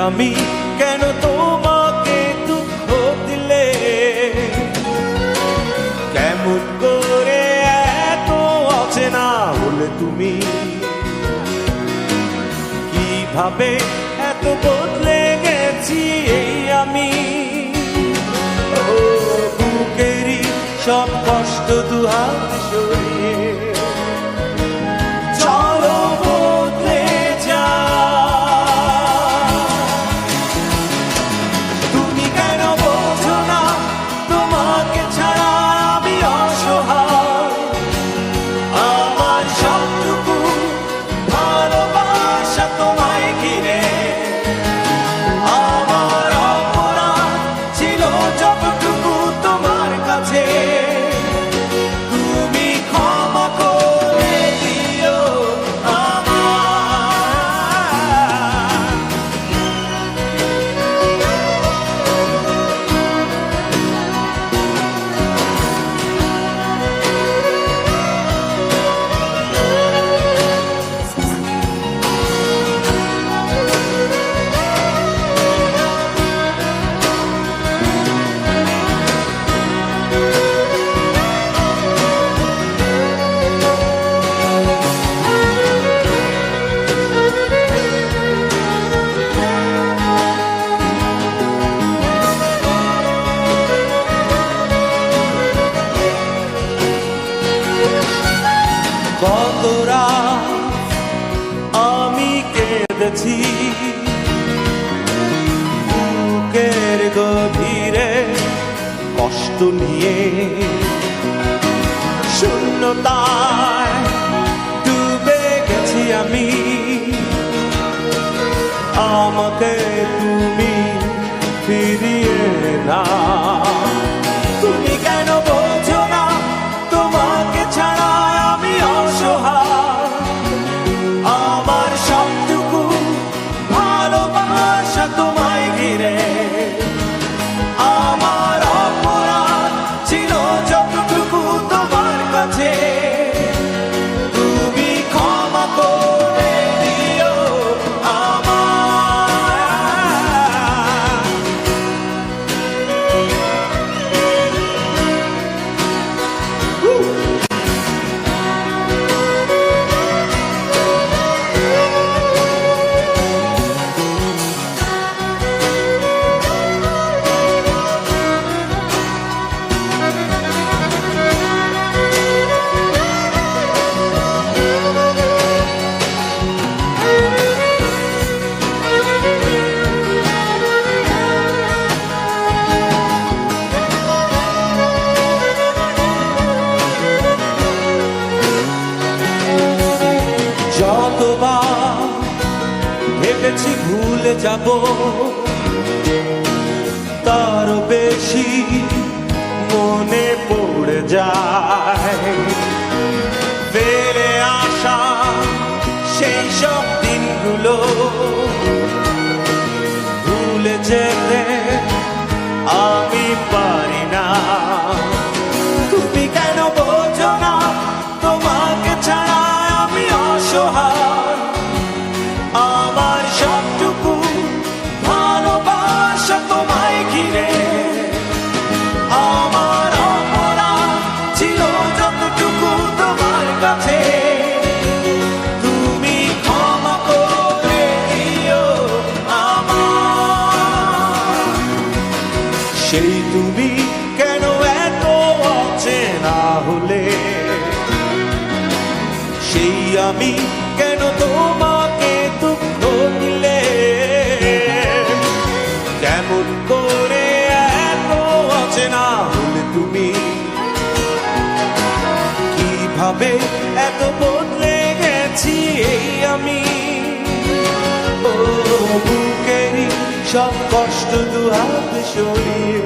আমি কেন তোমাকে দুঃখ দিলে, কেমন করে এত অচেনা হলে তুমি, কিভাবে এত বদলে গেছি এই আমি। বুকেরই সব কষ্ট দুহাত সরিয়ে চলো বদলে যা। তুমি কেন বোঝো না তোমাকে ছাড়া আমি অসহায়, আমার সবটুকু ভালোবাসা তোমায় ঘিরে, আমার অপরাধ ছিল যতটুকু তোমার কাছে, তুমি ক্ষমা করে দিও কত রাত আমি কেঁদেছি বুকের গভীরে কষ্ট নিয়ে, শূন্যতায় ডুবে গেছি আমি, আমাকে তুমি ফিরিয়ে না। তুমি কেন বোঝো না তোমাকে ছাড়া আমি অসহায়, আমার সবটুকু ভালোবাসা তোমায় ঘিরে, আমার অপরাধ ছিল যতটুকু তোমার কাছে, তুমি ক্ষমা করে দিও যতবার ভেবেছি ভুলে যাব, তারও বেশি মনে পড়ে যায় ফিরে আসা সেই সব দিনগুলো, ভুলে যেতে আমি পারি না। তুমি কেন বোঝো না তোমাকে ছাড়া আমি অসহায়, আমার সবটুকু ভালোবাসা তোমায় ঘিরে, আমার অপরাধ ছিল যতটুকু তোমার কাছে, তুমি ক্ষমা করে দিও আমার। সেই তুমি কেন এত অচেনা হলে, সেই আমি কেন তোমাকে দুঃখ দিলে, কেমন করে এত অচেনা হলে তুমি, কিভাবে এত বদলে গেছি এই আমি। ও বুকেরই সব কষ্ট দুহাত সরিয়ে